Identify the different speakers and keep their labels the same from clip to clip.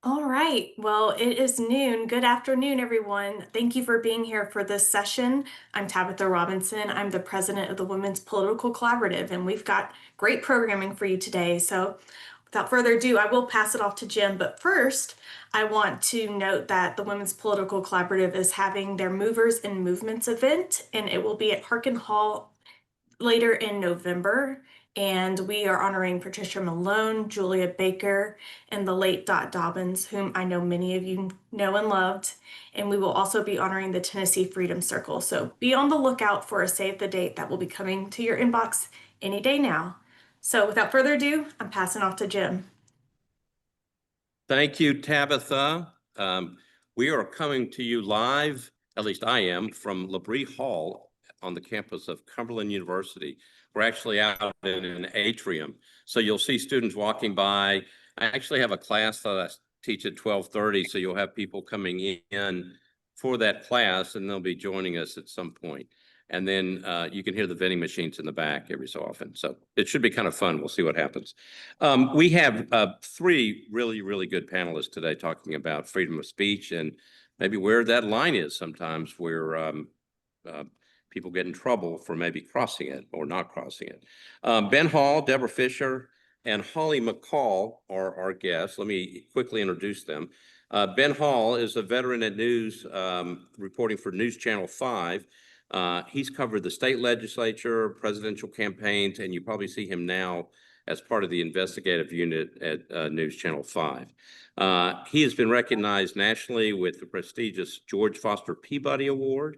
Speaker 1: All right. Well, it is noon. Good afternoon, everyone. Thank you for being here for this session. I'm Tabitha Robinson. I'm the president of the Women's Political Collaborative, and we've got great programming for you today. So, without further ado, I will pass it off to Jim. But first, I want to note that the Women's Political Collaborative is having their Movers and Movements event, and it will be at Harkin Hall later in November. And we are honoring Patricia Malone, Julia Baker, and the late Dot Dobbins, whom I know many of you know and loved. And we will also be honoring the Tennessee Freedom Circle. So be on the lookout for a save the date that will be coming to your inbox any day now. So without further ado, I'm passing off to Jim.
Speaker 2: Thank you, Tabitha. We are coming to you live, at least I am, from Labrie Hall on the campus of Cumberland University. We're actually out in an atrium. So you'll see students walking by. I actually have a class that I teach at 12:30, so you'll have people coming in for that class, and they'll be joining us at some point. And then you can hear the vending machines in the back every so often. So it should be kind of fun. We'll see what happens. We have three really, really good panelists today talking about freedom of speech and maybe where that line is sometimes where people get in trouble for maybe crossing it or not crossing it. Ben Hall, Deborah Fisher, and Holly McCall are our guests. Let me quickly introduce them. Ben Hall is a veteran at news, reporting for News Channel 5. He's covered the state legislature, presidential campaigns, and you probably see him now as part of the investigative unit at News Channel 5. He has been recognized nationally with the prestigious George Foster Peabody Award.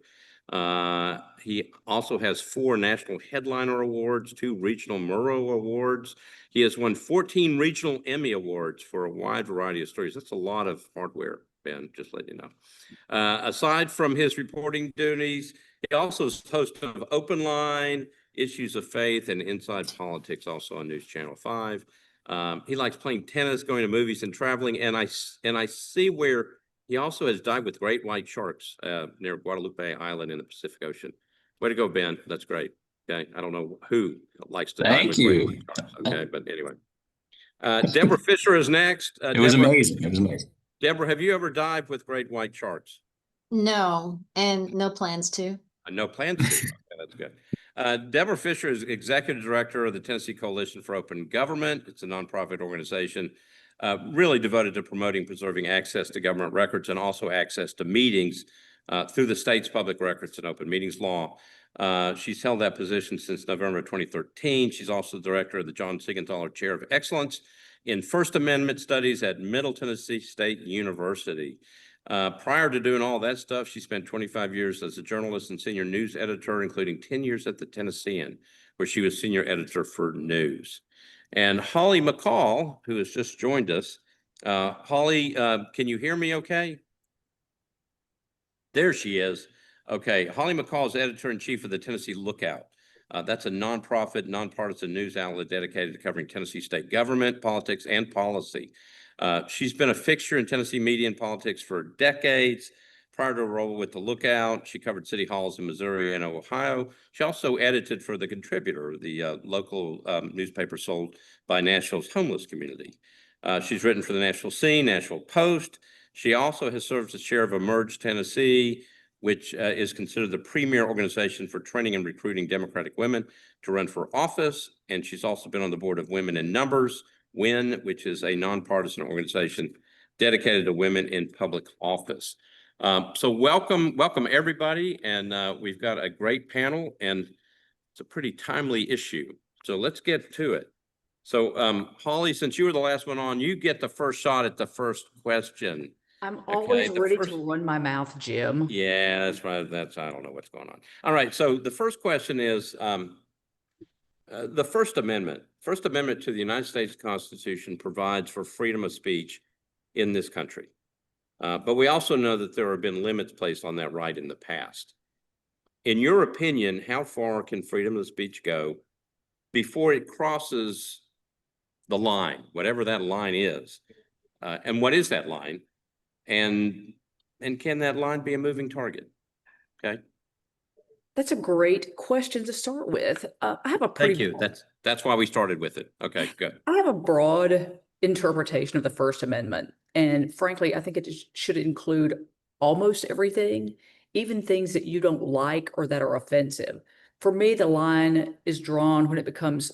Speaker 2: He also has 4 National Headliner Awards, 2 Regional Murrow Awards. He has won 14 Regional Emmy Awards for a wide variety of stories. That's a lot of hardware, Ben, just let you know. Aside from his reporting duties, he also is host of Open Line, Issues of Faith, and Inside Politics, also on News Channel 5. He likes playing tennis, going to movies, and traveling. And I see where he also has dived with great white sharks near Guadalupe Island in the Pacific Ocean. Way to go, Ben. That's great. Okay. I don't know who likes to dive with great white sharks. Okay. But anyway. Deborah Fisher is next.
Speaker 3: It was amazing. It was amazing.
Speaker 2: Deborah, have you ever dived with great white sharks?
Speaker 4: No, and no plans to.
Speaker 2: No plans to. Okay, that's good. Deborah Fisher is executive director of the Tennessee Coalition for Open Government. It's a nonprofit organization really devoted to promoting, preserving access to government records and also access to meetings through the state's public records and open meetings law. She's held that position since November 2013. She's also the director of the John Siegenthaler Chair of Excellence in First Amendment Studies at Middle Tennessee State University. Prior to doing all that stuff, she spent 25 years as a journalist and senior news editor, including 10 years at the Tennessean, where she was senior editor for news. And Holly McCall, who has just joined us. Holly, can you hear me okay? There she is. Okay, Holly McCall is editor-in-chief of the Tennessee Lookout. That's a nonprofit, nonpartisan news outlet dedicated to covering Tennessee state government, politics, and policy. She's been a fixture in Tennessee media and politics for decades. Prior to her role with the Lookout, she covered city halls in Missouri and Ohio. She also edited for The Contributor, the local newspaper sold by Nashville's homeless community. She's written for the Nashville Scene, Nashville Post. She also has served as chair of Emerge Tennessee, which is considered the premier organization for training and recruiting Democratic women to run for office. And she's also been on the board of Women in Numbers, WIN, which is a nonpartisan organization dedicated to women in public office. So welcome everybody. And we've got a great panel and it's a pretty timely issue. So let's get to it. So Holly, since you were the last one on, you get the first shot at the first question.
Speaker 5: I'm always ready to run my mouth, Jim.
Speaker 2: Yeah, that's right. I don't know what's going on. All right. So the first question is the First Amendment. First Amendment to the United States Constitution provides for freedom of speech in this country. But we also know that there have been limits placed on that right in the past. In your opinion, how far can freedom of speech go before it crosses the line, whatever that line is? And what is that line? And can that line be a moving target? Okay.
Speaker 5: That's a great question to start with. I have a pretty—
Speaker 2: Thank you. That's why we started with it. Okay, good.
Speaker 5: I have a broad interpretation of the First Amendment. And frankly, I think it should include almost everything, even things that you don't like or that are offensive. For me, the line is drawn when it becomes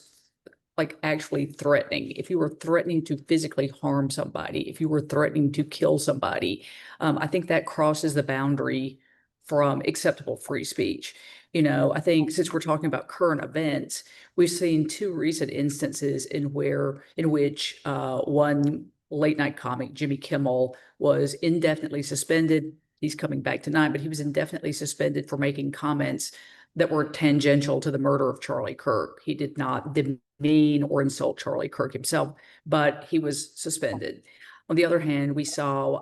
Speaker 5: like actually threatening. If you were threatening to physically harm somebody, if you were threatening to kill somebody, I think that crosses the boundary from acceptable free speech. I think since we're talking about current events, we've seen two recent instances in which one late night comic, Jimmy Kimmel, was indefinitely suspended. He's coming back tonight, but he was indefinitely suspended for making comments that were tangential to the murder of Charlie Kirk. He did not demean or insult Charlie Kirk himself, but he was suspended. On the other hand, we saw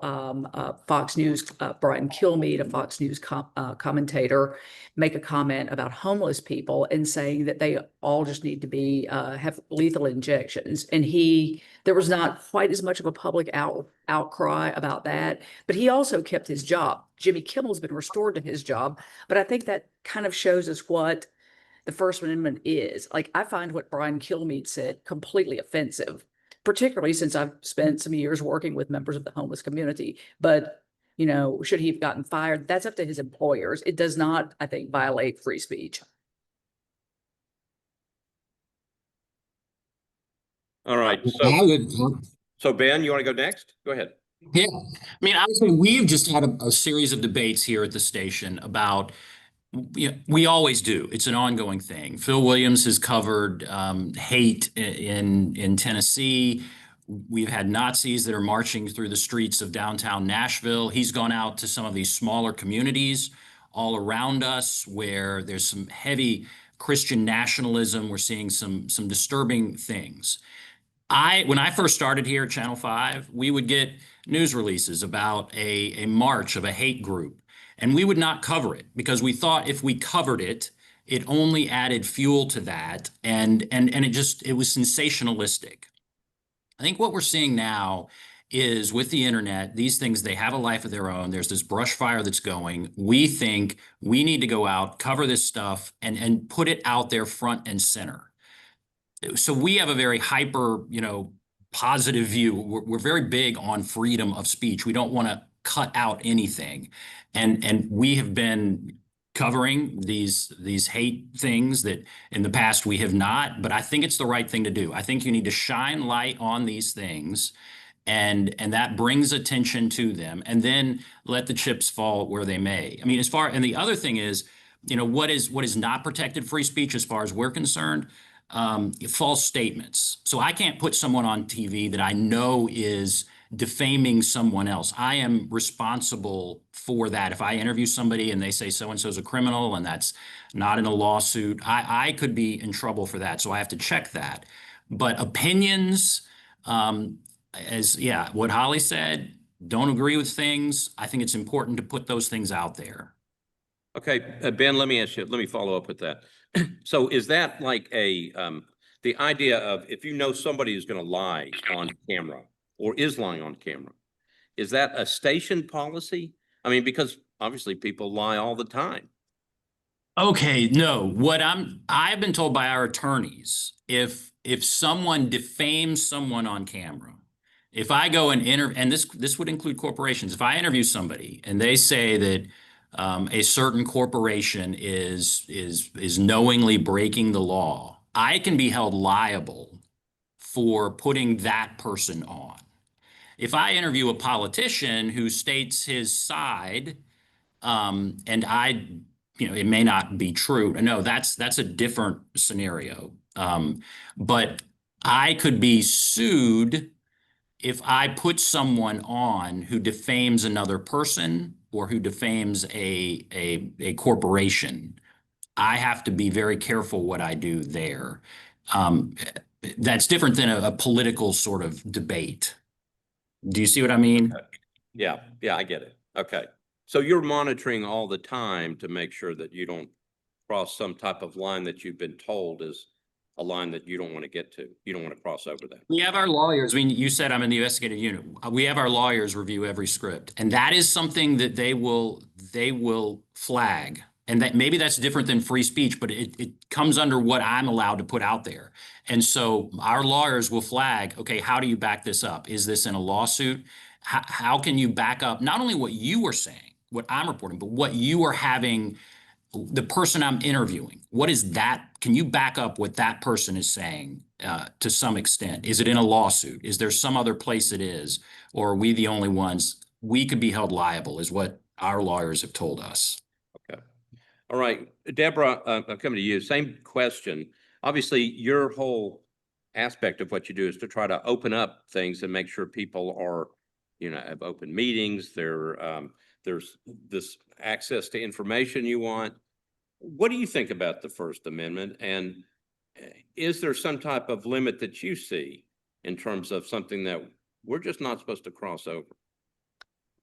Speaker 5: Fox News, Brian Kilmeade, a Fox News commentator, make a comment about homeless people and saying that they all just need to be have lethal injections. And there was not quite as much of a public outcry about that, but he also kept his job. Jimmy Kimmel's been restored to his job, but I think that kind of shows us what the First Amendment is. Like, I find what Brian Kilmeade said completely offensive, particularly since I've spent some years working with members of the homeless community. But, should he have gotten fired? That's up to his employers. It does not, I think, violate free speech.
Speaker 2: All right. So Ben, you want to go next? Go ahead.
Speaker 3: Yeah, I mean, obviously, we've just had a series of debates here at the station about, we always do. It's an ongoing thing. Phil Williams has covered hate in Tennessee. We've had Nazis that are marching through the streets of downtown Nashville. He's gone out to some of these smaller communities all around us where there's some heavy Christian nationalism. We're seeing some disturbing things. When I first started here at Channel 5, we would get news releases about a march of a hate group, and we would not cover it because we thought if we covered it, it only added fuel to that, and it was sensationalistic. I think what we're seeing now is with the internet, these things, they have a life of their own. There's this brush fire that's going. We think we need to go out, cover this stuff, and put it out there front and center. So we have a very hyper, positive view. We're very big on freedom of speech. We don't want to cut out anything. And we have been covering these hate things that in the past we have not, but I think it's the right thing to do. I think you need to shine light on these things, and that brings attention to them, and then let the chips fall where they may. I mean, and the other thing is, what is not protected free speech as far as we're concerned? False statements. So I can't put someone on TV that I know is defaming someone else. I am responsible for that. If I interview somebody and they say so-and-so is a criminal and that's not in a lawsuit, I could be in trouble for that. So I have to check that. But opinions, what Holly said, don't agree with things. I think it's important to put those things out there.
Speaker 2: Okay, Ben, let me follow up with that. So is that like the idea of if you know somebody is going to lie on camera or is lying on camera, is that a station policy? I mean, because obviously people lie all the time.
Speaker 3: Okay, no. I've been told by our attorneys, if someone defames someone on camera, if I go and and this would include corporations, if I interview somebody and they say that a certain corporation is knowingly breaking the law, I can be held liable for putting that person on. If I interview a politician who states his side, and it may not be true. No, that's a different scenario. But I could be sued if I put someone on who defames another person or who defames a corporation. I have to be very careful what I do there. That's different than a political sort of debate. Do you see what I mean?
Speaker 2: Yeah, I get it. Okay. So you're monitoring all the time to make sure that you don't cross some type of line that you've been told is a line that you don't want to get to. You don't want to cross over that.
Speaker 3: We have our lawyers. I mean, you said I'm in the investigative unit. We have our lawyers review every script, and that is something that they will flag. And that maybe that's different than free speech, but it comes under what I'm allowed to put out there. And so our lawyers will flag, okay, how do you back this up? Is this in a lawsuit? How can you back up not only what you were saying, what I'm reporting, but what you are having, the person I'm interviewing? What is that? Can you back up what that person is saying to some extent? Is it in a lawsuit? Is there some other place it is? Or are we the only ones? We could be held liable, is what our lawyers have told us.
Speaker 2: Okay. All right, Deborah, I'm coming to you. Same question. Obviously, your whole aspect of what you do is to try to open up things and make sure people are, have open meetings. There's this access to information you want. What do you think about the First Amendment? And is there some type of limit that you see in terms of something that we're just not supposed to cross over?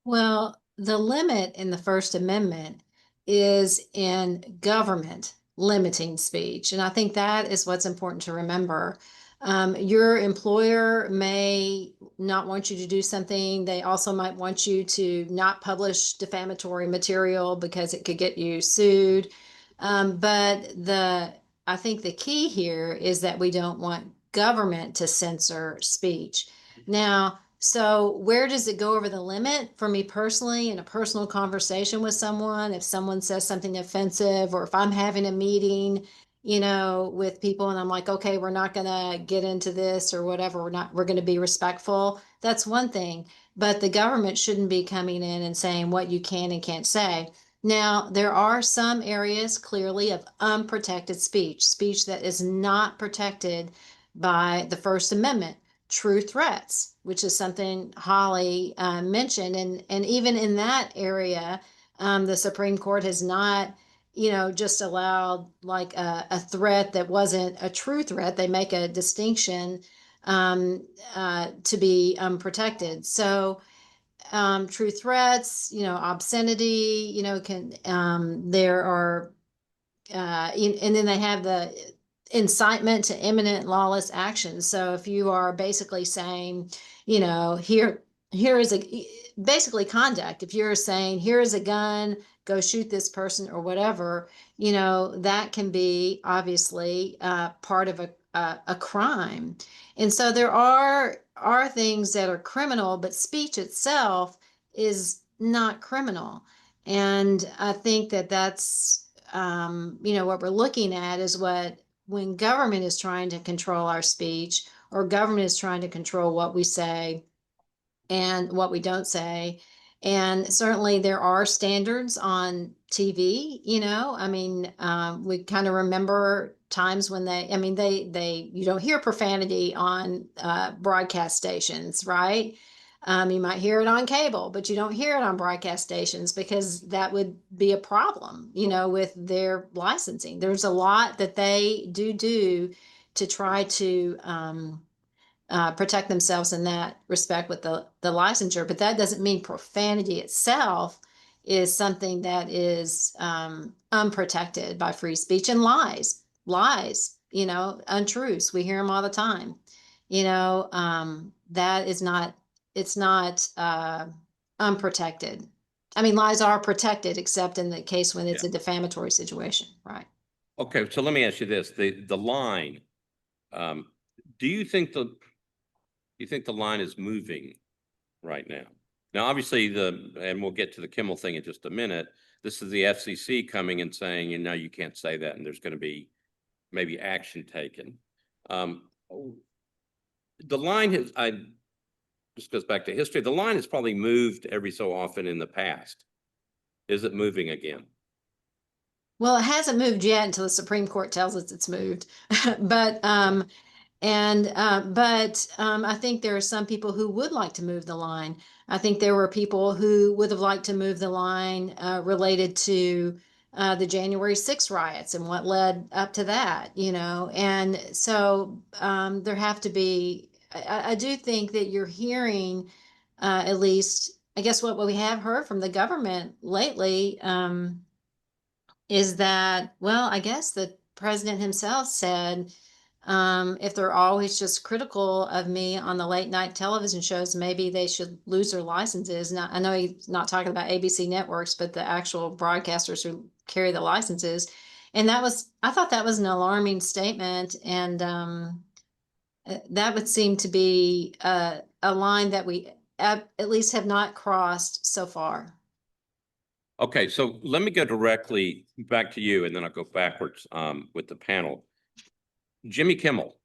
Speaker 4: Well, the limit in the First Amendment is in government limiting speech. And I think that is what's important to remember. Your employer may not want you to do something. They also might want you to not publish defamatory material because it could get you sued. But I think the key here is that we don't want government to censor speech. Now, so where does it go over the limit? For me personally, in a personal conversation with someone, if someone says something offensive, or if I'm having a meeting, with people and I'm like, okay, we're not going to get into this or whatever. We're going to be respectful. That's one thing. But the government shouldn't be coming in and saying what you can and can't say. Now, there are some areas clearly of unprotected speech that is not protected by the First Amendment. True threats, which is something Holly mentioned. And even in that area, the Supreme Court has not, just allowed like a threat that wasn't a true threat. They make a distinction to be protected. So true threats, obscenity, there are, and then they have the incitement to imminent lawless action. So if you are basically saying, here is basically conduct. If you're saying, here is a gun, go shoot this person or whatever, that can be obviously part of a crime. And so there are things that are criminal, but speech itself is not criminal. And I think that's, what we're looking at is when government is trying to control our speech, or government is trying to control what we say and what we don't say. And certainly there are standards on TV, we kind of remember times when you don't hear profanity on broadcast stations, right? You might hear it on cable, but you don't hear it on broadcast stations because that would be a problem, with their licensing. There's a lot that they do to try to protect themselves in that respect with the licensure, but that doesn't mean profanity itself is something that is unprotected by free speech. And lies, untruths. We hear them all the time. That is not, it's not unprotected. I mean, lies are protected, except in the case when it's a defamatory situation, right?
Speaker 2: Okay, so let me ask you this: the line. Do you think the line is moving right now? Now, obviously, and we'll get to the Kimmel thing in just a minute. This is the FCC coming and saying, you can't say that, and there's going to be maybe action taken. The line this goes back to history. The line has probably moved every so often in the past. Is it moving again?
Speaker 4: Well, it hasn't moved yet until the Supreme Court tells us it's moved. But I think there are some people who would like to move the line. I think there were people who would have liked to move the line related to the January 6th riots and what led up to that, And so there have to be, I do think that you're hearing at least, I guess what we have heard from the government lately is that, well, I guess the president himself said, if they're always just critical of me on the late night television shows, maybe they should lose their licenses. Now, I know he's not talking about ABC networks, but the actual broadcasters who carry the licenses. And I thought that was an alarming statement. And that would seem to be a line that we at least have not crossed so far.
Speaker 2: Okay, so let me go directly back to you, and then I'll go backwards with the panel. Jimmy Kimmel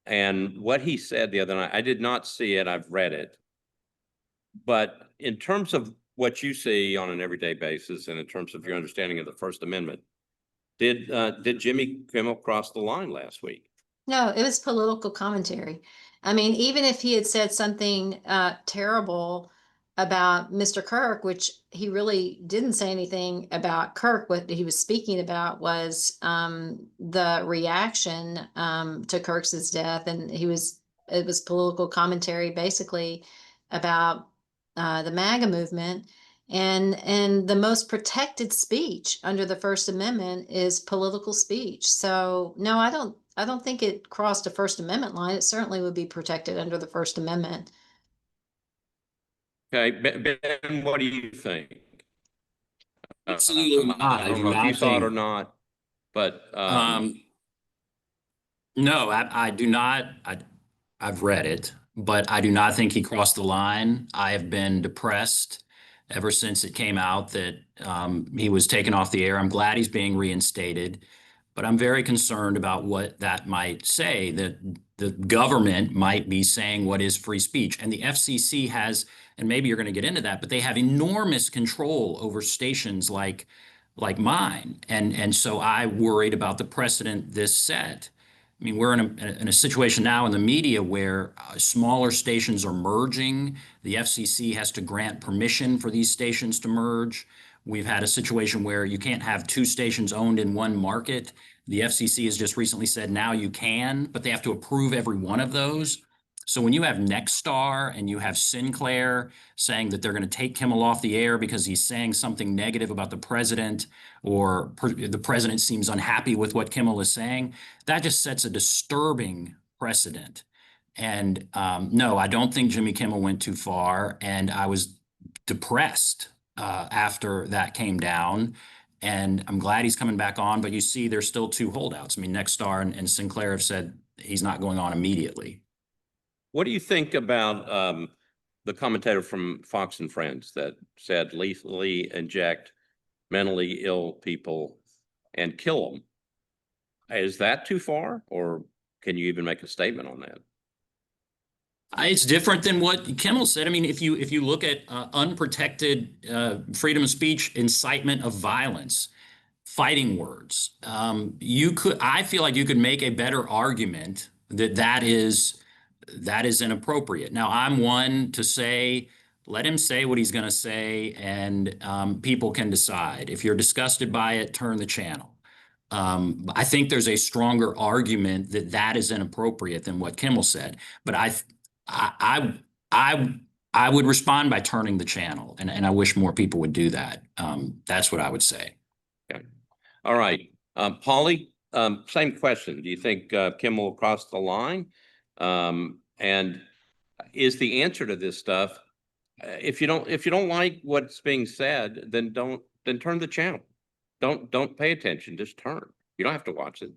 Speaker 2: and what he said the other night, I did not see it, I've read it. But in terms of what you see on an everyday basis and in terms of your understanding of the First Amendment, did Jimmy Kimmel cross the line last week?
Speaker 4: No, it was political commentary. I mean, even if he had said something terrible about Mr. Kirk, which he really didn't say anything about Kirk, what he was speaking about was the reaction to Kirk's death, and it was political commentary basically about the MAGA movement. And the most protected speech under the First Amendment is political speech. So no, I don't think it crossed a First Amendment line. It certainly would be protected under the First Amendment.
Speaker 2: Okay, Ben, what do you think?
Speaker 3: Absolutely not.
Speaker 2: I
Speaker 3: I
Speaker 2: don't
Speaker 3: do
Speaker 2: know if you
Speaker 3: not
Speaker 2: saw it or
Speaker 3: think.
Speaker 2: not, but
Speaker 3: No, I do not. I've read it, but I do not think he crossed the line. I have been depressed ever since it came out that he was taken off the air. I'm glad he's being reinstated, but I'm very concerned about what that might say, that the government might be saying what is free speech. And the FCC has, and maybe you're going to get into that, but they have enormous control over stations like mine. And so I worried about the precedent this set. I mean, we're in a situation now in the media where smaller stations are merging. The FCC has to grant permission for these stations to merge. We've had a situation where you can't have two stations owned in one market. The FCC has just recently said now you can, but they have to approve every one of those. So when you have Nexstar and you have Sinclair saying that they're going to take Kimmel off the air because he's saying something negative about the president, or the president seems unhappy with what Kimmel is saying, that just sets a disturbing precedent. And no, I don't think Jimmy Kimmel went too far. And I was depressed after that came down. And I'm glad he's coming back on. But you see, there's still two holdouts. I mean, Nexstar and Sinclair have said he's not going on immediately.
Speaker 2: what do you think about the commentator from Fox and Friends that said lethally inject mentally ill people and kill them? Is that too far, or can you even make a statement on that?
Speaker 3: It's different than what Kimmel said. I mean, if you look at unprotected freedom of speech, incitement of violence, fighting words, I feel like you could make a better argument that that is inappropriate. Now, I'm one to say, let him say what he's going to say, and people can decide. If you're disgusted by it, turn the channel. I think there's a stronger argument that that is inappropriate than what Kimmel said. But I, I, I would respond by turning the channel, and I wish more people would do that. That's what I would say.
Speaker 2: Okay. All right. Pauly, same question. Do you think Kimmel crossed the line? And is the answer to this stuff, if you don't like what's being said, then turn the channel. Don't pay attention, just turn. You don't have to watch it.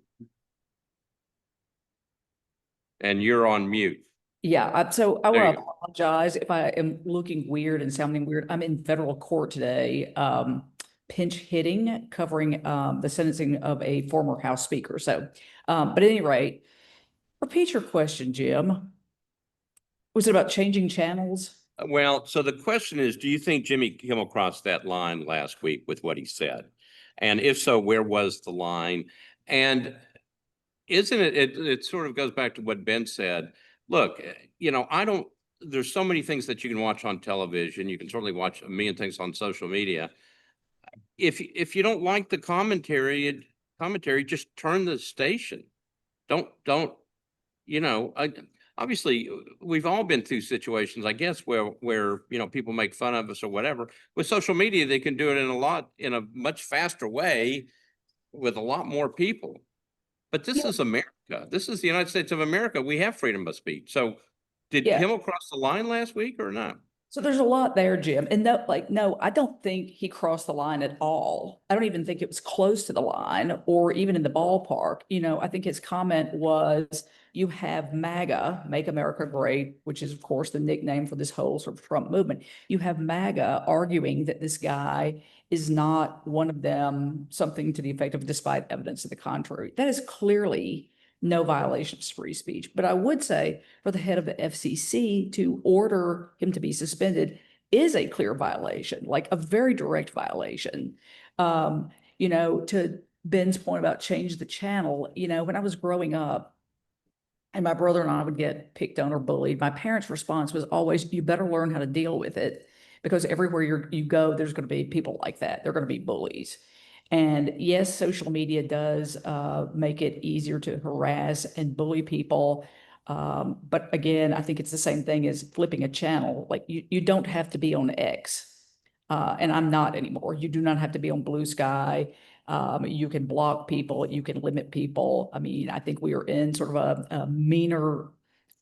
Speaker 2: And you're on mute.
Speaker 5: Yeah, so I
Speaker 2: There
Speaker 5: want
Speaker 2: you
Speaker 5: to
Speaker 2: go.
Speaker 5: apologize if I am looking weird and sounding weird. I'm in federal court today, pinch hitting, covering the sentencing of a former House Speaker. So, but at any rate, repeat your question, Jim. Was it about changing channels?
Speaker 2: Well, so the question is, do you think Jimmy Kimmel crossed that line last week with what he said? And if so, where was the line? And isn't it sort of goes back to what Ben said. Look, there's so many things that you can watch on television. You can certainly watch a million things on social media. If you don't like the commentary, just turn the station. Don't, obviously we've all been through situations, I guess, where people make fun of us or whatever. With social media, they can do it in a much faster way with a lot more people. But this is America. This is the United States of America. We have freedom of speech. So did
Speaker 5: Yeah.
Speaker 2: Kimmel cross the line last week or not?
Speaker 5: So there's a lot there, Jim. And no, no, I don't think he crossed the line at all. I don't even think it was close to the line or even in the ballpark. I think his comment was, you have MAGA, Make America Great, which is, of course, the nickname for this whole sort of Trump movement. You have MAGA arguing that this guy is not one of them, something to the effect of despite evidence to the contrary. That is clearly no violation of free speech. But I would say for the head of the FCC to order him to be suspended is a clear violation, like a very direct violation. To Ben's point about change the channel, when I was growing up, and my brother and I would get picked on or bullied, my parents' response was always, you better learn how to deal with it, because everywhere you go, there's going to be people like that. They're going to be bullies. And yes, social media does make it easier to harass and bully people. But again, I think it's the same thing as flipping a channel. Like you don't have to be on X. And I'm not anymore. You do not have to be on Blue Sky. You can block people, you can limit people. I mean, I think we are in sort of a meaner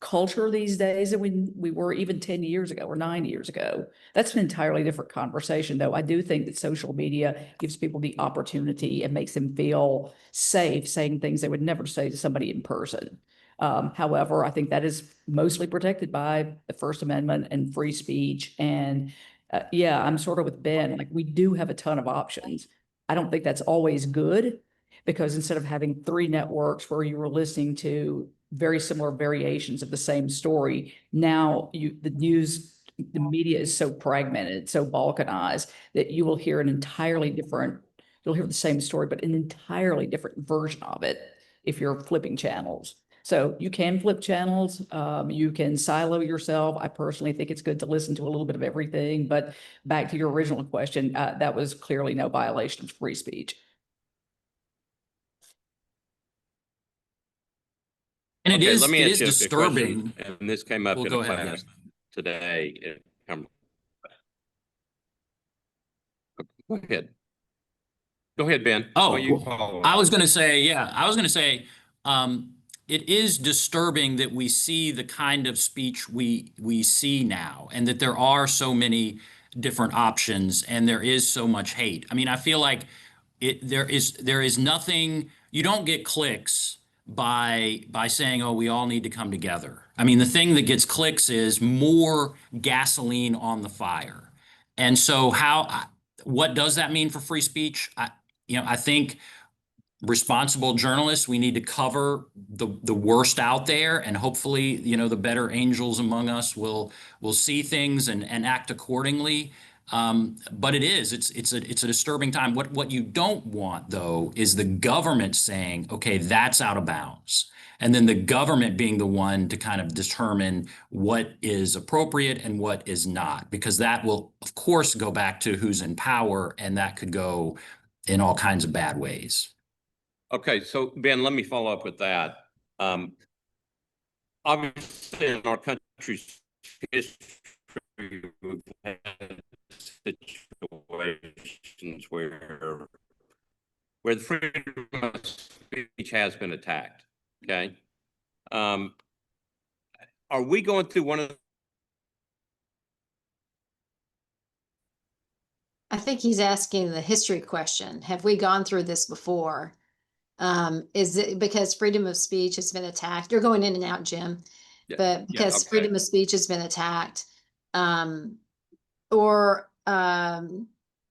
Speaker 5: culture these days than we were even 10 years ago or 9 years ago. That's an entirely different conversation, though. I do think that social media gives people the opportunity and makes them feel safe saying things they would never say to somebody in person. However, I think that is mostly protected by the First Amendment and free speech. And yeah, I'm sort of with Ben. Like, we do have a ton of options. I don't think that's always good, because instead of having 3 networks where you were listening to very similar variations of the same story, now the media is so fragmented, so balkanized, that you will hear you'll hear the same story, but an entirely different version of it if you're flipping channels. So you can flip channels. You can silo yourself. I personally think it's good to listen to a little bit of everything. But back to your original question, that was clearly no violation of free speech.
Speaker 3: And
Speaker 2: Okay, let me
Speaker 3: it
Speaker 2: ask
Speaker 3: is
Speaker 2: you a
Speaker 3: disturbing.
Speaker 2: question, and this came up
Speaker 3: Well,
Speaker 2: in
Speaker 3: go
Speaker 2: a
Speaker 3: ahead,
Speaker 2: class
Speaker 3: Ben.
Speaker 2: today. Go ahead. Go ahead, Ben.
Speaker 3: Oh,
Speaker 2: you
Speaker 3: well,
Speaker 2: follow
Speaker 3: I was
Speaker 2: up.
Speaker 3: going to say, yeah, I was going to say, it is disturbing that we see the kind of speech we see now, and that there are so many different options, and there is so much hate. I mean, I feel like there is nothing. You don't get clicks by saying, "Oh, we all need to come together." I mean, the thing that gets clicks is more gasoline on the fire. And so, what does that mean for free speech? I think responsible journalists, we need to cover the worst out there, and hopefully, the better angels among us will see things and act accordingly. But it's a disturbing time. What you don't want, though, is the government saying, okay, that's out of bounds, and then the government being the one to kind of determine what is appropriate and what is not, because that will, of course, go back to who's in power, and that could go in all kinds of bad ways.
Speaker 2: Okay, so Ben, let me follow up with that. Obviously, in our country's history, we've had situations where the freedom of speech has been attacked. Okay, are we going through one of
Speaker 4: I think he's asking the history question. Have we gone through this before? Is it because freedom of speech has been attacked? You're going in and out, Jim. But because
Speaker 2: okay.
Speaker 4: freedom of speech has been attacked, or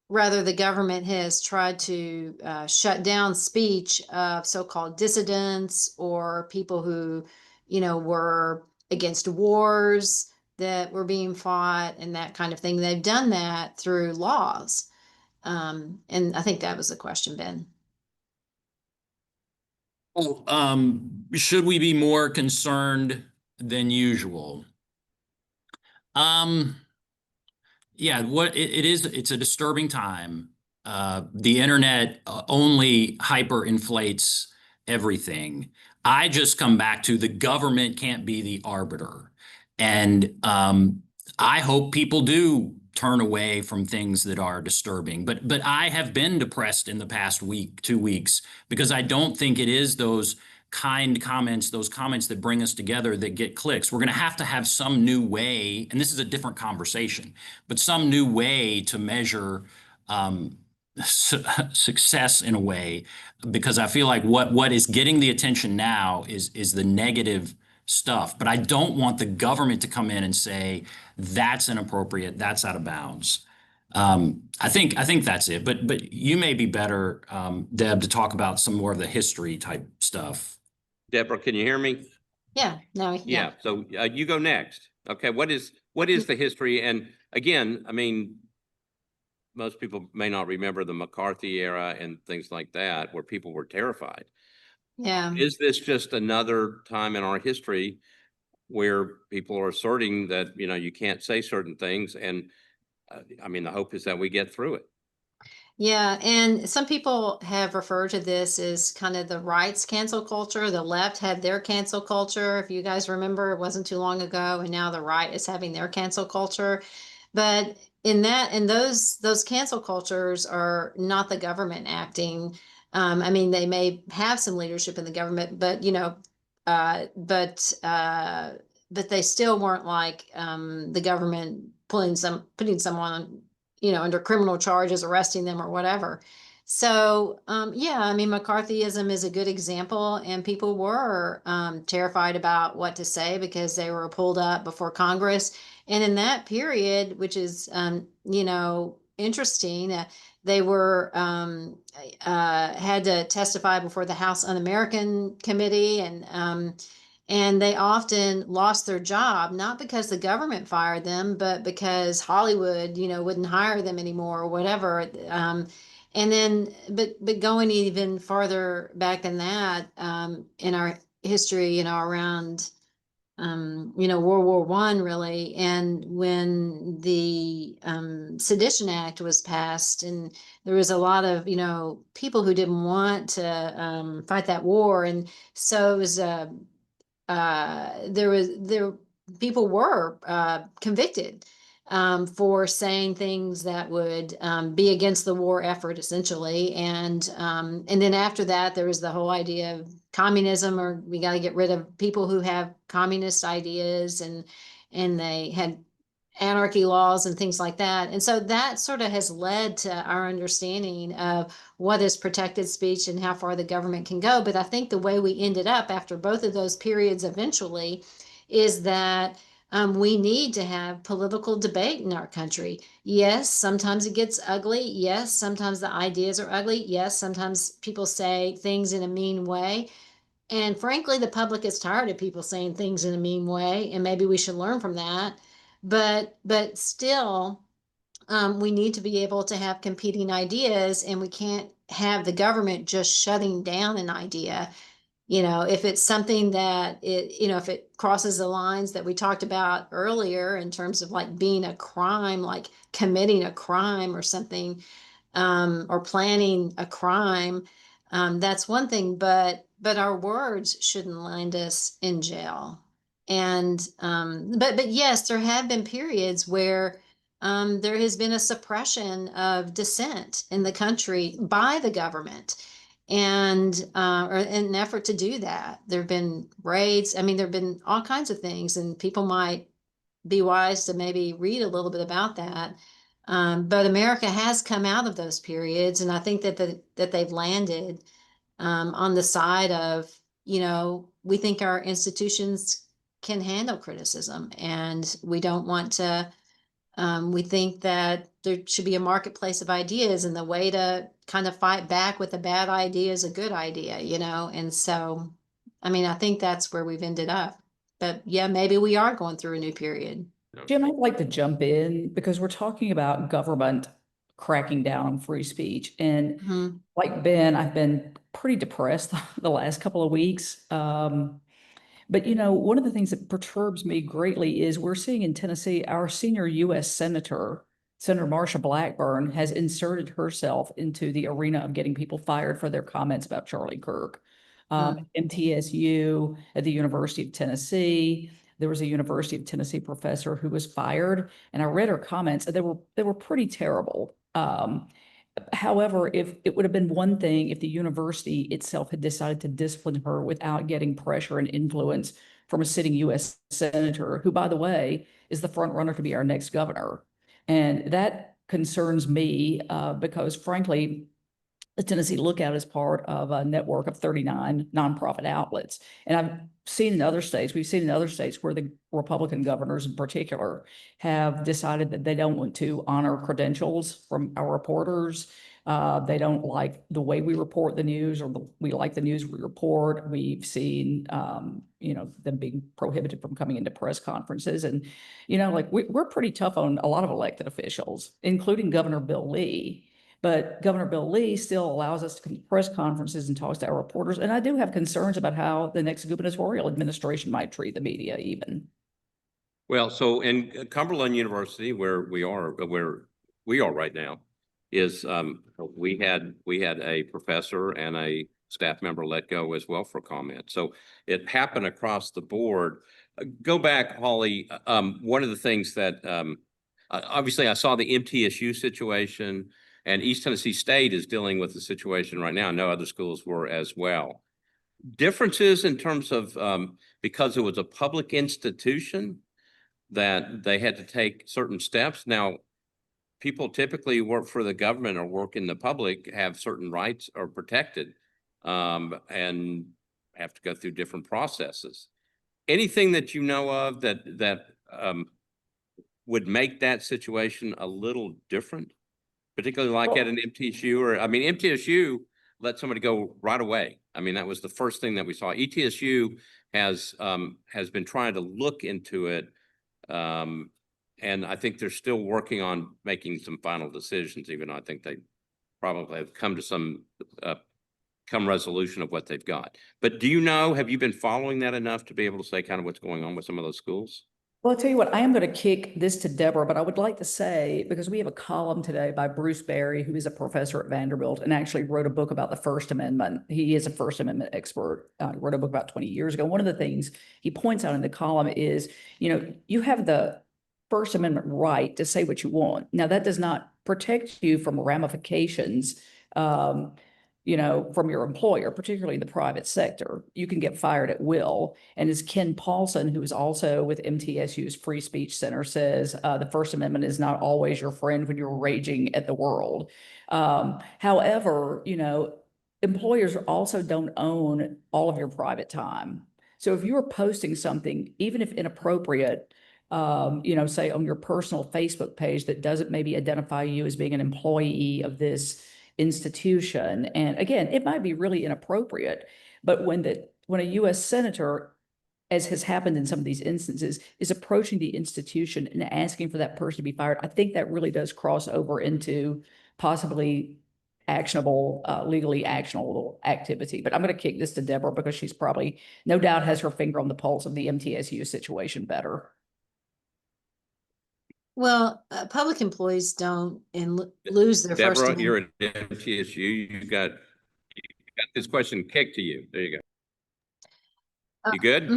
Speaker 4: rather the government has tried to shut down speech of so-called dissidents or people who, were against wars that were being fought and that kind of thing. They've done that through laws. And I think that was the question, Ben.
Speaker 3: Well, should we be more concerned than usual? Yeah, it's a disturbing time. The internet only hyperinflates everything. I just come back to the government can't be the arbiter. And I hope people do turn away from things that are disturbing. But I have been depressed in the past week, 2 weeks, because I don't think it is those kind comments, those comments that bring us together, that get clicks. We're going to have some new way, and this is a different conversation, but some new way to measure success in a way, because I feel like what is getting the attention now is the negative stuff. But I don't want the government to come in and say that's inappropriate, that's out of bounds. I think that's it. But you may be better, Deb, to talk about some more of the history type stuff.
Speaker 2: Deborah, can you hear me?
Speaker 4: Yeah, no,
Speaker 2: Yeah. So you go next. Okay. What is the history? And again, I mean, most people may not remember the McCarthy era and things like that, where people were terrified.
Speaker 4: yeah.
Speaker 2: Is this just another time in our history where people are asserting that, you can't say certain things? And I mean, the hope is that we get through it.
Speaker 4: Yeah, and some people have referred to this as kind of the right's cancel culture. The left had their cancel culture. If you guys remember, it wasn't too long ago, and now the right is having their cancel culture. But in those cancel cultures are not the government acting. I mean, they may have some leadership in the government, but uh, but uh, but they still weren't like the government putting someone under criminal charges, arresting them or whatever. So, yeah, I mean, McCarthyism is a good example, and people were terrified about what to say because they were pulled up before Congress. And in that period, which is, interesting, they were had to testify before the House Un-American Committee, and they often lost their job, not because the government fired them, but because Hollywood, wouldn't hire them anymore or whatever. And then, but going even farther back than that, in our history, around, World War One, really, and when the Sedition Act was passed, and there was a lot of people who didn't want to fight that war, and so it was there people were convicted for saying things that would be against the war effort, essentially. And then after that, there was the whole idea of communism, or we got to get rid of people who have communist ideas, and they had anarchy laws and things like that. And so that sort of has led to our understanding of what is protected speech and how far the government can go. But I think the way we ended up after both of those periods eventually is that we need to have political debate in our country. Yes, sometimes it gets ugly. Yes, sometimes the ideas are ugly. Yes, sometimes people say things in a mean way. And frankly, the public is tired of people saying things in a mean way, and maybe we should learn from that. But still, we need to be able to have competing ideas, and we can't have the government just shutting down an idea. If it's something that if it crosses the lines that we talked about earlier in terms of like being a crime, like committing a crime or something, or planning a crime, that's one thing, but our words shouldn't land us in jail. And but yes, there have been periods where there has been a suppression of dissent in the country by the government, and or in an effort to do that, there have been raids. I mean, there have been all kinds of things, and people might be wise to maybe read a little bit about that. But America has come out of those periods, and I think that they've landed on the side of, we think our institutions can handle criticism, and we don't want to. We think that there should be a marketplace of ideas, and the way to kind of fight back with a bad idea is a good idea, And so, I mean, I think that's where we've ended up. But yeah, maybe we are going through a new period.
Speaker 5: Jim, I'd like to jump in because we're talking about government cracking down on free speech. And
Speaker 4: Mhm.
Speaker 5: like Ben, I've been pretty depressed the last couple of weeks. But one of the things that perturbs me greatly is we're seeing in Tennessee, our senior U.S. Senator, Senator Marsha Blackburn, has inserted herself into the arena of getting people fired for their comments about Charlie Kirk. MTSU, at the University of Tennessee, there was a University of Tennessee professor who was fired, and I read her comments, and they were pretty terrible. However, if it would have been one thing if the university itself had decided to discipline her without getting pressure and influence from a sitting U.S. senator, who, by the way, is the front runner to be our next governor. And that concerns me because, frankly, the Tennessee Lookout is part of a network of 39 nonprofit outlets. And I've seen in other states, we've seen in other states where the Republican governors in particular have decided that they don't want to honor credentials from our reporters. They don't like the way we report the news, or we like the news we report. We've seen, them being prohibited from coming into press conferences. And, like we're pretty tough on a lot of elected officials, including Governor Bill Lee. But Governor Bill Lee still allows us to come to press conferences and talk to our reporters. And I do have concerns about how the next gubernatorial administration might treat the media even.
Speaker 2: Well, so in Cumberland University, where we are right now, is we had a professor and a staff member let go as well for comment. So it happened across the board. Go back, Holly. One of the things that obviously I saw the MTSU situation, and East Tennessee State is dealing with the situation right now. No other schools were as well. Differences in terms of because it was a public institution that they had to take certain steps. Now, people typically work for the government or work in the public have certain rights are protected and have to go through different processes. Anything that you know of that would make that situation a little different, particularly like at an MTSU? Or I mean, MTSU let somebody go right away. I mean, that was the first thing that we saw. ETSU has been trying to look into it. And I think they're still working on making some final decisions, even though I think they probably have come to some resolution of what they've got. But do you know, have you been following that enough to be able to say kind of what's going on with some of those schools?
Speaker 5: Well, I'll tell you what, I am going to kick this to Deborah, but I would like to say, because we have a column today by Bruce Berry, who is a professor at Vanderbilt and actually wrote a book about the First Amendment. He is a First Amendment expert. He wrote a book about 20 years ago. One of the things he points out in the column is, you have the First Amendment right to say what you want. Now, that does not protect you from ramifications, from your employer, particularly in the private sector. You can get fired at will. And as Ken Paulson, who is also with MTSU's Free Speech Center, says, the First Amendment is not always your friend when you're raging at the world. However, employers also don't own all of your private time. So if you're posting something, even if inappropriate, say on your personal Facebook page that doesn't maybe identify you as being an employee of this institution. And again, it might be really inappropriate, but when a U.S. senator, as has happened in some of these instances, is approaching the institution and asking for that person to be fired, I think that really does cross over into possibly actionable, legally actionable activity. But I'm going to kick this to Deborah because she's probably, no doubt, has her finger on the pulse of the MTSU situation better.
Speaker 4: Well, public employees don't lose their First
Speaker 2: Deborah,
Speaker 4: Amendment.
Speaker 2: you're at MTSU. You got this question kicked to you. There you go. You good?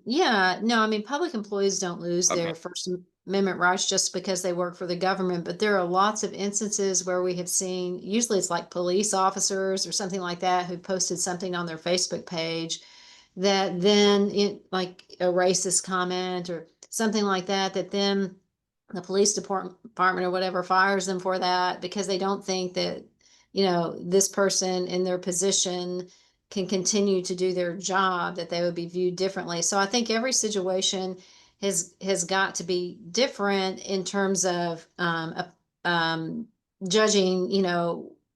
Speaker 4: Yeah, no, I mean, public employees don't lose
Speaker 2: Okay.
Speaker 4: their First Amendment rights just because they work for the government, but there are lots of instances where we have seen, usually it's like police officers or something like that, who posted something on their Facebook page that then like a racist comment or something like that, that then the police department or whatever fires them for that because they don't think that, this person in their position can continue to do their job, that they would be viewed differently. So I think every situation has got to be different in terms of judging,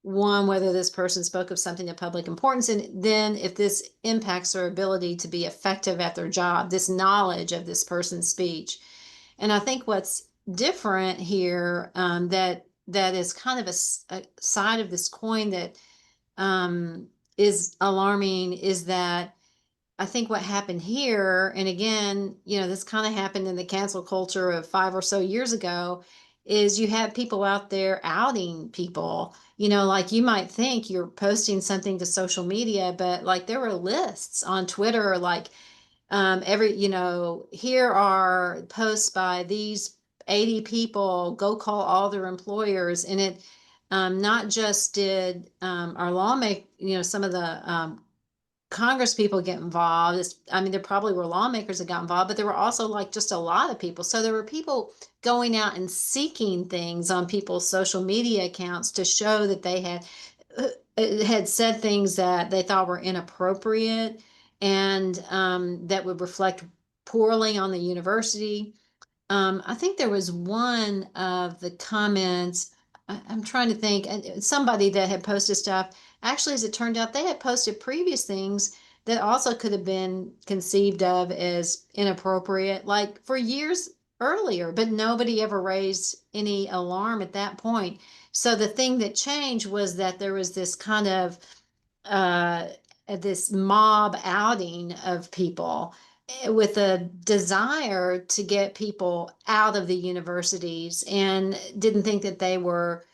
Speaker 4: one, whether this person spoke of something of public importance, and then if this impacts their ability to be effective at their job, this knowledge of this person's speech. And I think what's different here, that is kind of a side of this coin that is alarming, is that I think what happened here, and again, this kind of happened in the cancel culture of 5 or so years ago, is you have people out there outing people. Like you might think you're posting something to social media, but like there were lists on Twitter, like here are posts by these 80 people, go call all their employers. And not just did our lawmaker, some of the Congress people get involved. I mean, there probably were lawmakers that got involved, but there were also like just a lot of people. So there were people going out and seeking things on people's social media accounts to show that they had said things that they thought were inappropriate and that would reflect poorly on the university. I think there was one of the comments, I'm trying to think, somebody that had posted stuff. Actually, as it turned out, they had posted previous things that also could have been conceived of as inappropriate, like for years earlier, but nobody ever raised any alarm at that point. So the thing that changed was that there was this kind of uh, this mob outing of people with a desire to get people out of the universities and didn't think that they were,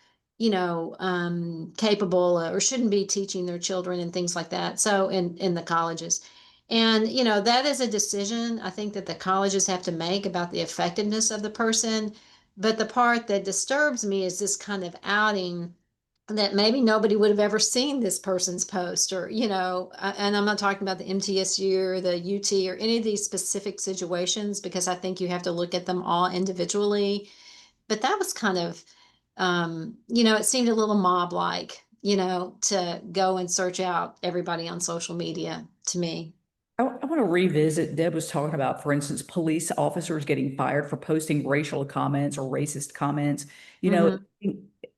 Speaker 4: capable or shouldn't be teaching their children and things like that. So in the colleges. And, that is a decision I think that the colleges have to make about the effectiveness of the person. But the part that disturbs me is this kind of outing that maybe nobody would have ever seen this person's post or, and I'm not talking about the MTSU or the UT or any of these specific situations because I think you have to look at them all individually. But that was kind of, it seemed a little mob-like, to go and search out everybody on social media to me.
Speaker 5: I want to revisit, Deb was talking about, for instance, police officers getting fired for posting racial comments or racist comments.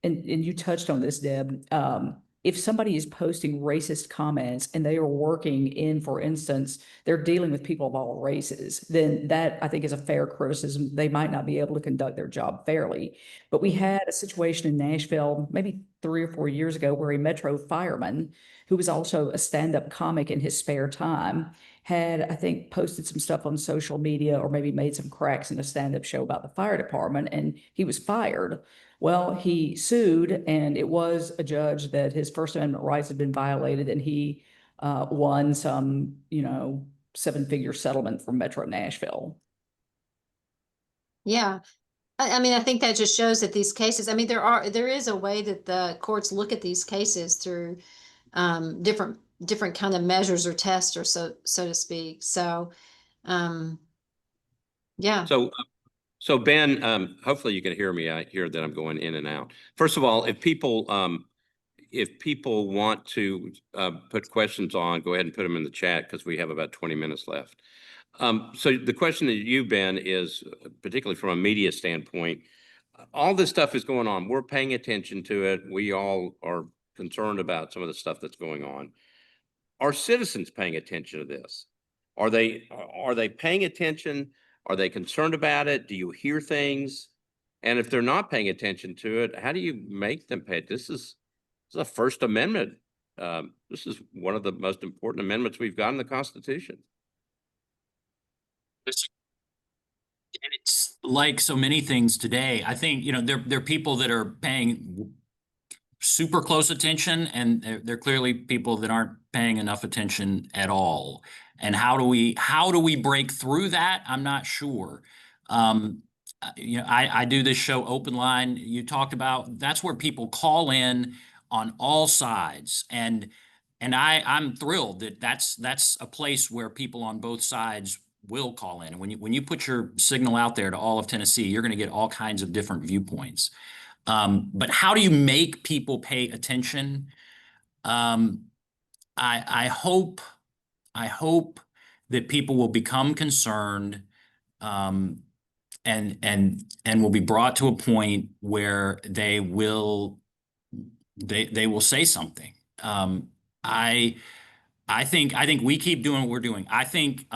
Speaker 5: And you touched on this, Deb. If somebody is posting racist comments and they are working in, for instance, they're dealing with people of all races, then that I think is a fair criticism. They might not be able to conduct their job fairly. But we had a situation in Nashville maybe 3 or 4 years ago where a Metro fireman, who was also a stand-up comic in his spare time, had, I think, posted some stuff on social media or maybe made some cracks in a stand-up show about the fire department, and he was fired. Well, he sued, and it was a judge that his First Amendment rights had been violated, and he won some, 7-figure settlement from Metro Nashville.
Speaker 4: Yeah. I mean, I think that just shows that these cases, I mean, there is a way that the courts look at these cases through different kind of measures or tests or so to speak. So, yeah.
Speaker 2: So Ben, hopefully you can hear me. I hear that I'm going in and out. First of all, if people want to put questions on, go ahead and put them in the chat because we have about 20 minutes left. So the question that you, Ben, is particularly from a media standpoint, all this stuff is going on. We're paying attention to it. We all are concerned about some of the stuff that's going on. Are citizens paying attention to this? Are they paying attention? Are they concerned about it? Do you hear things? And if they're not paying attention to it, how do you make them pay? This is a First Amendment. This is one of the most important amendments we've got in the Constitution.
Speaker 3: And it's like so many things today. I think, there are people that are paying super close attention, and they're clearly people that aren't paying enough attention at all. And how do we break through that? I'm not sure. I do this show Open Line you talked about. That's where people call in on all sides, and I'm thrilled that that's a place where people on both sides will call in. And when you put your signal out there to all of Tennessee, you're going to get all kinds of different viewpoints. But how do you make people pay attention? I hope that people will become concerned, and will be brought to a point where they will say something. I think we keep doing what we're doing. I think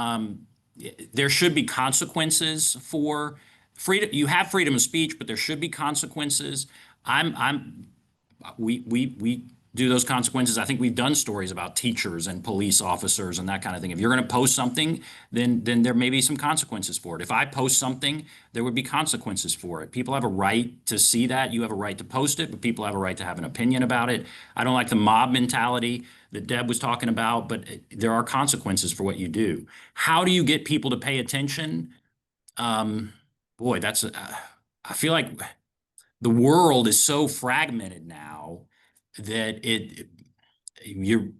Speaker 3: there should be consequences for freedom. You have freedom of speech, but there should be consequences. We do those consequences. I think we've done stories about teachers and police officers and that kind of thing. If you're going to post something, then there may be some consequences for it. If I post something, there would be consequences for it. People have a right to see that. You have a right to post it, but people have a right to have an opinion about it. I don't like the mob mentality that Deb was talking about, but there are consequences for what you do. How do you get people to pay attention? Boy, I feel like the world is so fragmented now that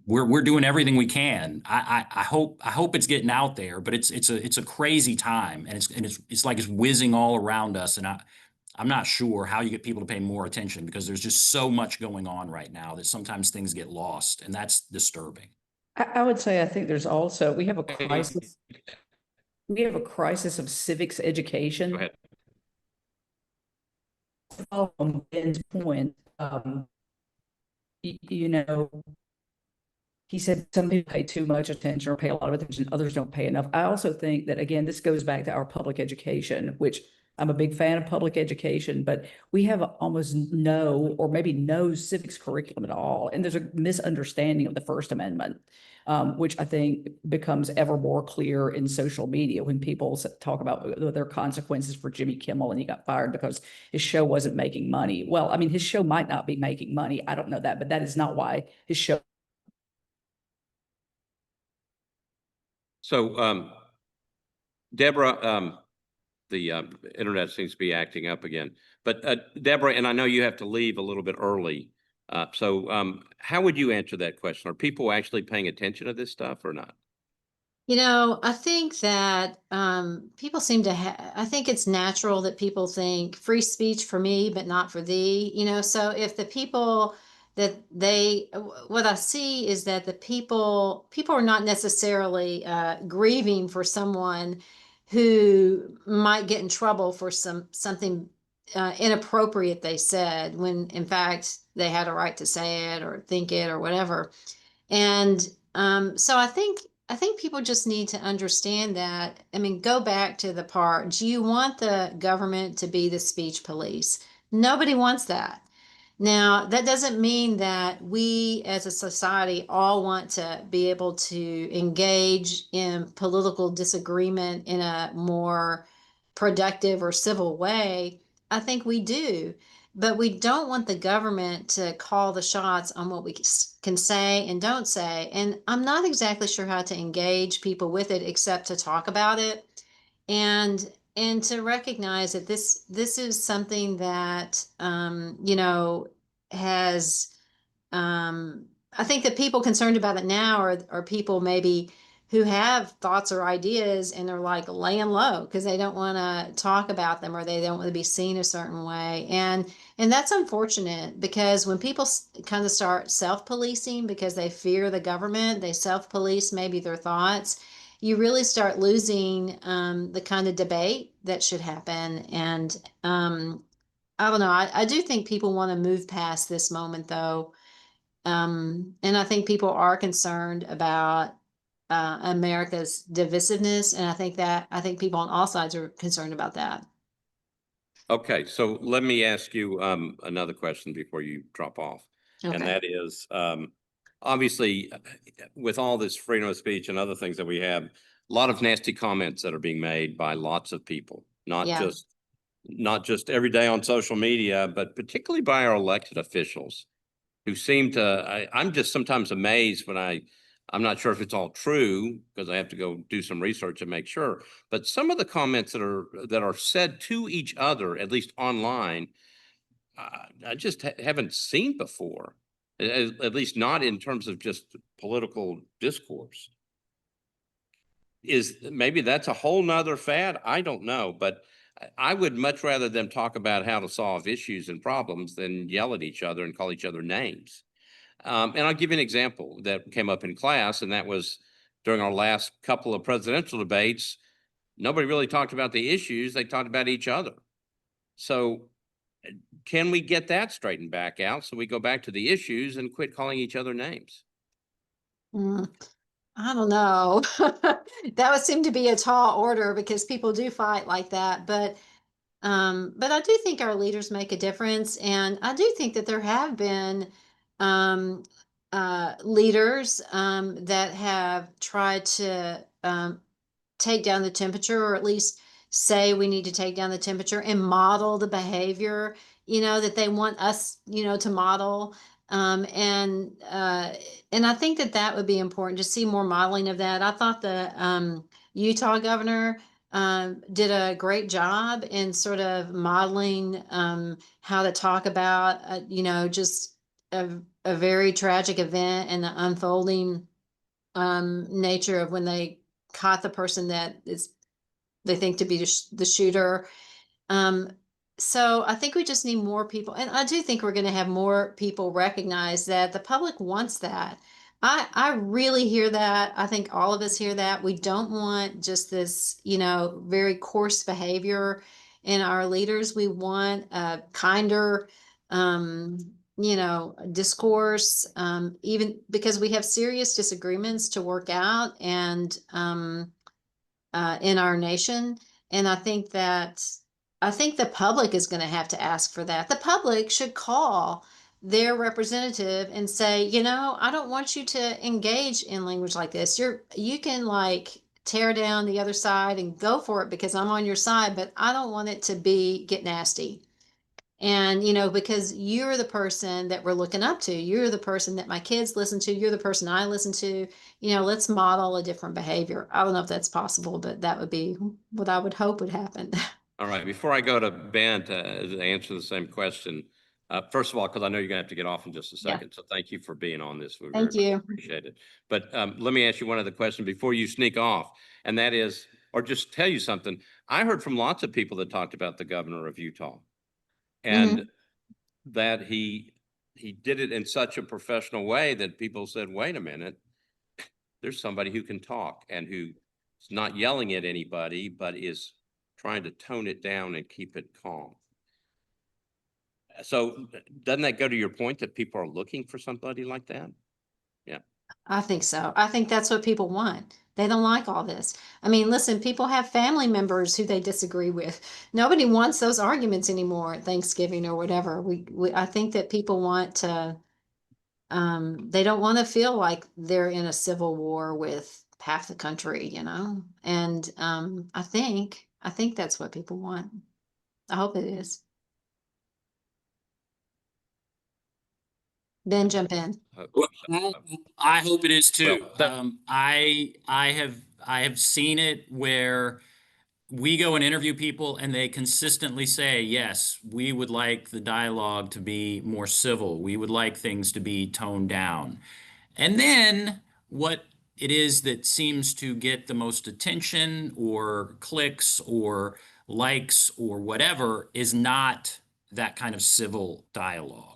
Speaker 3: we're doing everything we can. I hope it's getting out there, but it's a crazy time, and it's like it's whizzing all around us, and I'm not sure how you get people to pay more attention because there's just so much going on right now that sometimes things get lost, and that's disturbing.
Speaker 5: I would say I think there's also we have a crisis. We have a crisis of civics
Speaker 2: Go
Speaker 5: education.
Speaker 2: ahead.
Speaker 5: On Ben's point, you know, he said some people pay too much attention or pay a lot of attention, others don't pay enough. I also think that, again, this goes back to our public education, which I'm a big fan of public education, but we have almost no, or maybe no civics curriculum at all. And there's a misunderstanding of the First Amendment, which I think becomes ever more clear in social media when people talk about their consequences for Jimmy Kimmel and he got fired because his show wasn't making money. Well, I mean, his show might not be making money. I don't know that, but that is not why his show.
Speaker 2: So, Deborah, the internet seems to be acting up again. But Deborah, and I know you have to leave a little bit early. So how would you answer that question? Are people actually paying attention to this stuff or not?
Speaker 4: I think that people seem to I think it's natural that people think free speech for me, but not for thee. So if the people that what I see is that the people are not necessarily grieving for someone who might get in trouble for something inappropriate they said when in fact they had a right to say it or think it or whatever. And so I think people just need to understand that. I mean, go back to the part. Do you want the government to be the speech police? Nobody wants that. Now, that doesn't mean that we as a society all want to be able to engage in political disagreement in a more productive or civil way. I think we do. But we don't want the government to call the shots on what we can say and don't say. And I'm not exactly sure how to engage people with it except to talk about it and to recognize that this is something that has I think that people concerned about it now are people maybe who have thoughts or ideas and are like laying low because they don't want to talk about them or they don't want to be seen a certain way. And that's unfortunate because when people kind of start self-policing because they fear the government, they self-police maybe their thoughts, you really start losing the kind of debate that should happen. And I don't know. I do think people want to move past this moment though. And I think people are concerned about America's divisiveness, and I think people on all sides are concerned about that.
Speaker 2: Okay, so let me ask you another question before you drop off. And
Speaker 4: Okay.
Speaker 2: that is, obviously, with all this freedom of speech and other things that we have, a lot of nasty comments that are being made by lots of people, not
Speaker 4: Yeah.
Speaker 2: just every day on social media, but particularly by our elected officials who seem to, I'm just sometimes amazed when I'm not sure if it's all true because I have to go do some research and make sure. But some of the comments that are said to each other, at least online, I just haven't seen before. At least not in terms of just political discourse. Is maybe that's a whole nother fad? I don't know, but I would much rather them talk about how to solve issues and problems than yell at each other and call each other names. And I'll give you an example that came up in class, and that was during our last couple of presidential debates. Nobody really talked about the issues, they talked about each other. So can we get that straightened back out so we go back to the issues and quit calling each other names?
Speaker 4: Mm, I don't know. That would seem to be a tall order because people do fight like that. But I do think our leaders make a difference, and I do think that there have been um, leaders that have tried to take down the temperature, or at least say we need to take down the temperature and model the behavior, that they want us, to model. Um, and uh, and I think that that would be important to see more modeling of that. I thought the Utah governor did a great job in sort of modeling how to talk about, just a very tragic event and the unfolding nature of when they caught the person that is they think to be the shooter. Um, so I think we just need more people, and I do think we're going to have more people recognize that the public wants that. I really hear that. I think all of us hear that. We don't want just this, very coarse behavior in our leaders. We want a kinder, discourse, even because we have serious disagreements to work out and in our nation. And I think the public is going to have to ask for that. The public should call their representative and say, I don't want you to engage in language like this. You can like tear down the other side and go for it because I'm on your side, but I don't want it to get nasty. And, because you're the person that we're looking up to, you're the person that my kids listen to, you're the person I listen to, let's model a different behavior. I don't know if that's possible, but that would be what I would hope would happen.
Speaker 2: All right, before I go to Ben to answer the same question, first of all, because I know you're gonna have to get off in just a
Speaker 4: Yeah.
Speaker 2: second, so thank you for being on this. We
Speaker 4: Thank
Speaker 2: very
Speaker 4: you.
Speaker 2: much appreciate it. But let me ask you one other question before you sneak off, and that is, or just tell you something. I heard from lots of people that talked about the governor of Utah, and that he did it in such a professional way that people said, "Wait a minute, there's somebody who can talk and who's not yelling at anybody, but is trying to tone it down and keep it calm." So doesn't that go to your point that people are looking for somebody like that? Yeah.
Speaker 4: I think so. I think that's what people want. They don't like all this. I mean, listen, people have family members who they disagree with. Nobody wants those arguments anymore at Thanksgiving or whatever. I think that people want to, they don't want to feel like they're in a civil war with half the country, And I think that's what people want. I hope it is. Ben, jump in.
Speaker 3: Well, I hope it is too.
Speaker 2: Well,
Speaker 3: I have seen it where we go and interview people and they consistently say, yes, we would like the dialogue to be more civil. We would like things to be toned down. And then what it is that seems to get the most attention or clicks or likes or whatever is not that kind of civil dialogue.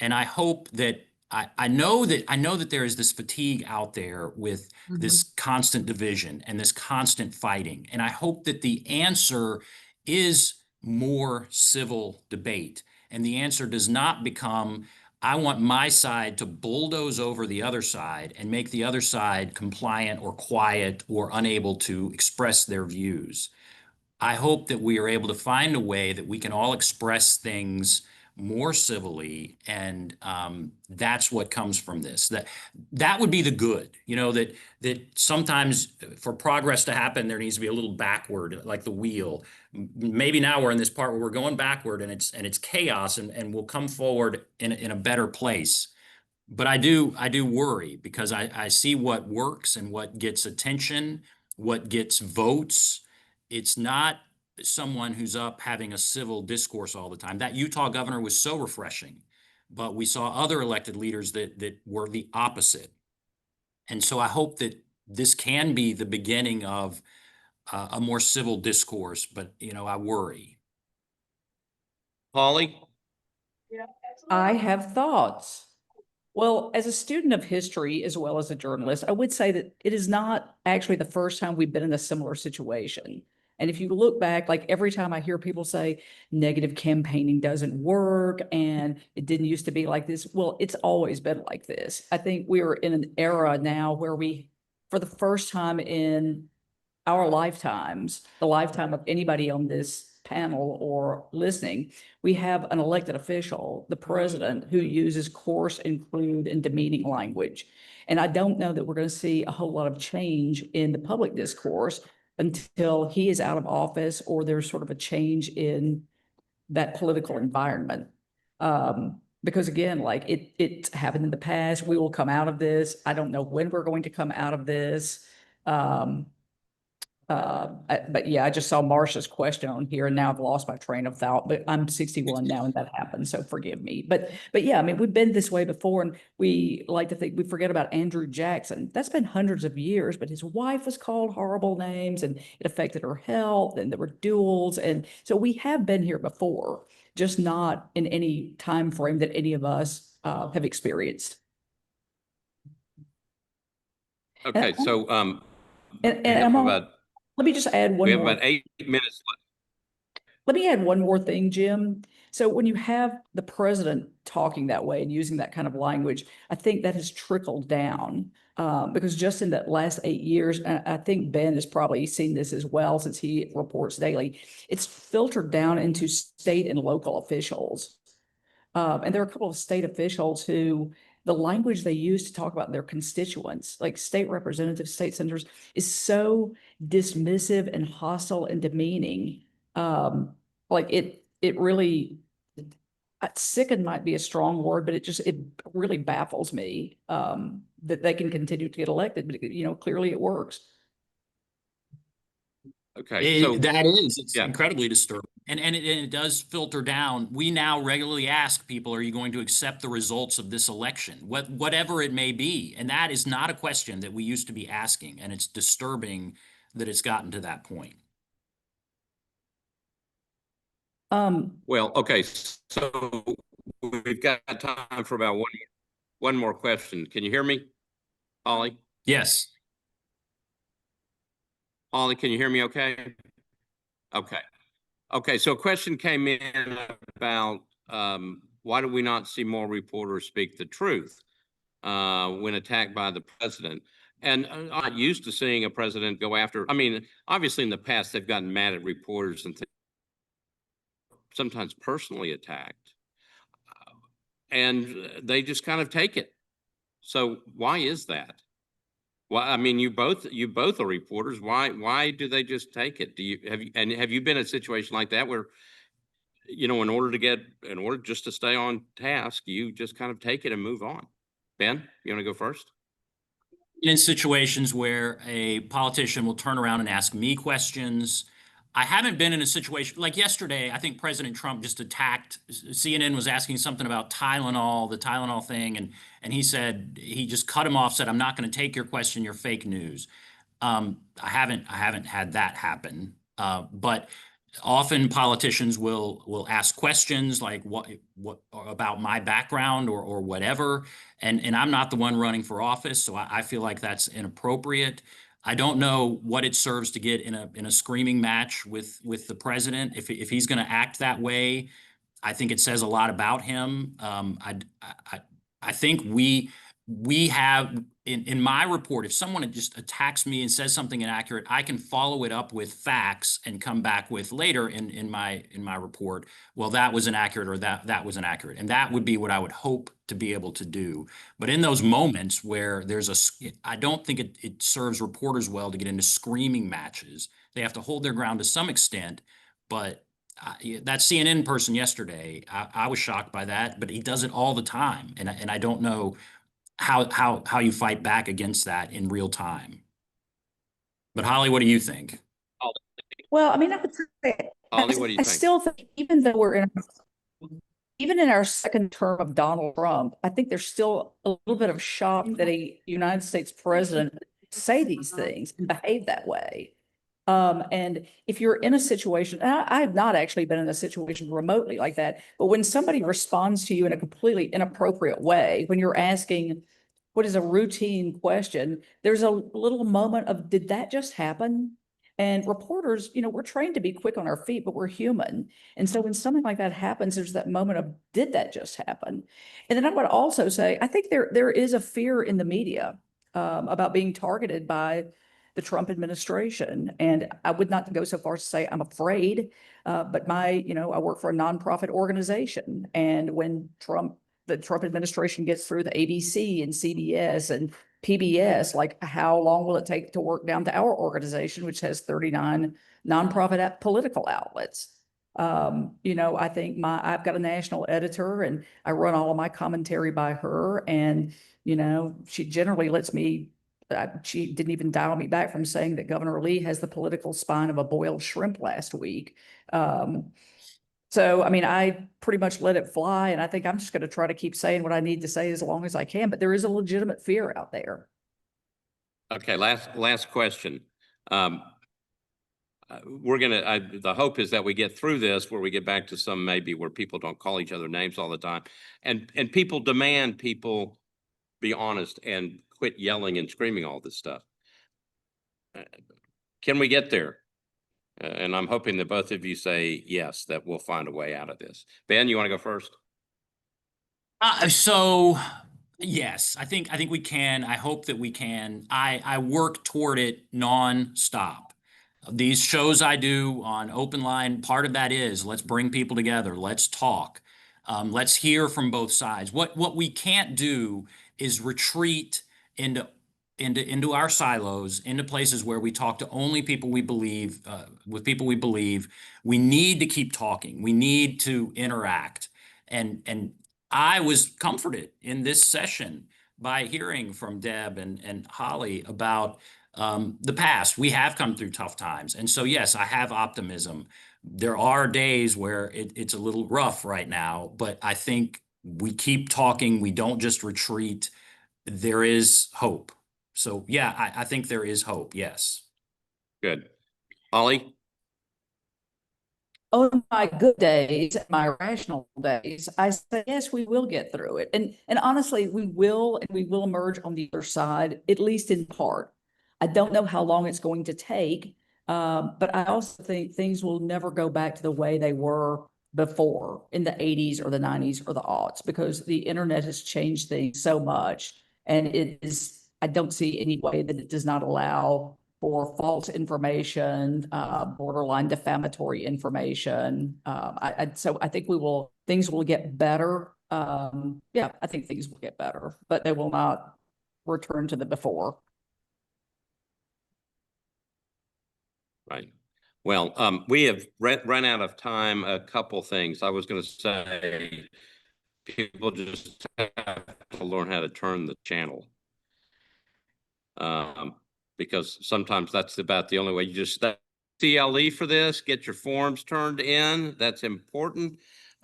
Speaker 3: And I hope that I know that there is this fatigue out there with this constant division and this constant fighting. And I hope that the answer is more civil debate. And the answer does not become, I want my side to bulldoze over the other side and make the other side compliant or quiet or unable to express their views. I hope that we are able to find a way that we can all express things more civilly, and that's what comes from this. That would be the good, that sometimes for progress to happen, there needs to be a little backward, like the wheel. Maybe now we're in this part where we're going backward, and it's chaos, and we'll come forward in a better place. But I do worry because I see what works and what gets attention, what gets votes. It's not someone who's up having a civil discourse all the time. That Utah governor was so refreshing, but we saw other elected leaders that were the opposite. And so I hope that this can be the beginning of a more civil discourse, but I worry.
Speaker 2: Holly?
Speaker 5: I have thoughts. Well, as a student of history as well as a journalist, I would say that it is not actually the first time we've been in a similar situation. And if you look back, like every time I hear people say negative campaigning doesn't work and it didn't used to be like this, well, it's always been like this. I think we're in an era now where we, for the first time in our lifetimes, the lifetime of anybody on this panel or listening, we have an elected official, the president, who uses coarse and crude and demeaning language. And I don't know that we're going to see a whole lot of change in the public discourse until he is out of office or there's sort of a change in that political environment. Because again, like it's happened in the past, we will come out of this. I don't know when we're going to come out of this. But yeah, I just saw Marcia's question on here and now I've lost my train of thought, but I'm 61 now and that happens, so forgive me. But yeah, I mean, we've been this way before and we like to think we forget about Andrew Jackson. That's been hundreds of years, but his wife was called horrible names and it affected her health and there were duels. And so we have been here before, just not in any time frame that any of us have experienced.
Speaker 2: Okay, so
Speaker 5: And
Speaker 2: we have about
Speaker 5: let me just add one
Speaker 2: we have
Speaker 5: more.
Speaker 2: about 8 minutes left.
Speaker 5: Let me add one more thing, Jim. So when you have the president talking that way and using that kind of language, I think that has trickled down because just in the last 8 years, I think Ben has probably seen this as well since he reports daily. It's filtered down into state and local officials. And there are a couple of state officials who the language they use to talk about their constituents, like state representatives, state senators, is so dismissive and hostile and demeaning. Like it really, sicken might be a strong word, but it really baffles me that they can continue to get elected. But clearly it works.
Speaker 2: Okay, so
Speaker 3: It's
Speaker 2: yeah.
Speaker 3: incredibly disturbing. And it does filter down. We now regularly ask people, are you going to accept the results of this election? Whatever it may be. And that is not a question that we used to be asking. And it's disturbing that it's gotten to that point.
Speaker 2: Well, okay, so we've got time for about one more question. Can you hear me, Ollie?
Speaker 3: Yes.
Speaker 2: Ollie, can you hear me okay? Okay. Okay, so a question came in about why do we not see more reporters speak the truth when attacked by the president? And I'm not used to seeing a president go after, I mean, obviously in the past, they've gotten mad at reporters and sometimes personally attacked. And they just kind of take it. So why is that? Well, I mean, you both are reporters. Why do they just take it? Have you been in a situation like that where, in order just to stay on task, you just kind of take it and move on? Ben, you want to go first?
Speaker 3: In situations where a politician will turn around and ask me questions. I haven't been in a situation like yesterday. I think President Trump just attacked. CNN was asking something about Tylenol, the Tylenol thing, and he just cut him off, said, "I'm not going to take your question. You're fake news." I haven't had that happen, but often politicians will ask questions like what about my background or whatever, and I'm not the one running for office, so I feel like that's inappropriate. I don't know what it serves to get in a screaming match with the president. If he's going to act that way, I think it says a lot about him. I think we have in my report, if someone just attacks me and says something inaccurate, I can follow it up with facts and come back with later in my report, well, that was inaccurate or that was inaccurate. And that would be what I would hope to be able to do. But in those moments where I don't think it serves reporters well to get into screaming matches. They have to hold their ground to some extent, but that CNN person yesterday, I was shocked by that, but he does it all the time. And I don't know how you fight back against that in real time. But Holly, what do you think?
Speaker 5: Well, I mean, I would say,
Speaker 2: Ollie, what do you
Speaker 5: I
Speaker 2: think?
Speaker 5: still think even though even in our second term of Donald Trump, I think there's still a little bit of shock that a United States president say these things and behave that way. And if you're in a situation, and I have not actually been in a situation remotely like that, but when somebody responds to you in a completely inappropriate way, when you're asking what is a routine question, there's a little moment of, did that just happen? And reporters, we're trained to be quick on our feet, but we're human. And so when something like that happens, there's that moment of, did that just happen? And then I would also say, I think there is a fear in the media about being targeted by the Trump administration. And I would not go so far as to say I'm afraid, but I work for a nonprofit organization. And when the Trump administration gets through the ABC and CBS and PBS, like how long will it take to work down to our organization, which has 39 nonprofit political outlets? I think I've got a national editor and I run all of my commentary by her. And, she generally lets me she didn't even dial me back from saying that Governor Lee has the political spine of a boiled shrimp last week. So, I mean, I pretty much let it fly, and I think I'm just going to try to keep saying what I need to say as long as I can, but there is a legitimate fear out there.
Speaker 2: Okay, last question. We're gonna, the hope is that we get through this where we get back to some maybe where people don't call each other names all the time. And people demand people be honest and quit yelling and screaming all this stuff. Can we get there? And I'm hoping that both of you say yes, that we'll find a way out of this. Ben, you want to go first?
Speaker 3: So yes, I think we can. I hope that we can. I work toward it nonstop. These shows I do on Open Line, part of that is let's bring people together. Let's talk. Let's hear from both sides. What we can't do is retreat into our silos, into places where we talk to only people we believe, with people we believe. We need to keep talking. We need to interact. And I was comforted in this session by hearing from Deb and Holly about the past. We have come through tough times. And so, yes, I have optimism. There are days where it's a little rough right now, but I think we keep talking. We don't just retreat. There is hope. So, yeah, I think there is hope. Yes.
Speaker 2: Good. Holly?
Speaker 5: On my good days, my rational days, I say, yes, we will get through it. And honestly, we will emerge on the other side, at least in part. I don't know how long it's going to take, but I also think things will never go back to the way they were before in the 80s or the 90s or the aughts, because the internet has changed things so much. And I don't see any way that it does not allow for false information, borderline defamatory information. So I think things will get better. Yeah, I think things will get better, but they will not return to the before.
Speaker 2: Right. Well, we have run out of time. A couple things. I was going to say, people just have to learn how to turn the channel. Because sometimes that's about the only way. You just stay CLE for this, get your forms turned in. That's important.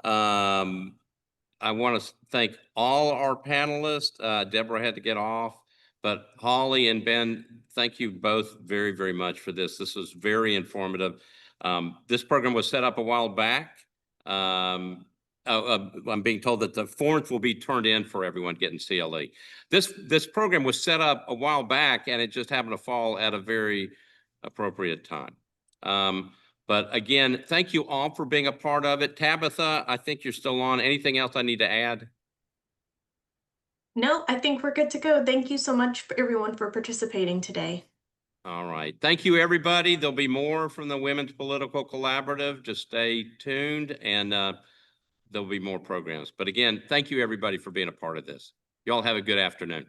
Speaker 2: I want to thank all our panelists. Deborah had to get off, but Holly and Ben, thank you both very, very much for this. This was very informative. This program was set up a while back. I'm being told that the forms will be turned in for everyone getting CLE. This program was set up a while back, and it just happened to fall at a very appropriate time. But again, thank you all for being a part of it. Tabitha, I think you're still on. Anything else I need to add?
Speaker 1: No, I think we're good to go. Thank you so much for everyone for participating today.
Speaker 2: All right. Thank you, everybody. There'll be more from the Women's Political Collaborative. Just stay tuned, and there'll be more programs. But again, thank you, everybody, for being a part of this. Y'all have a good afternoon.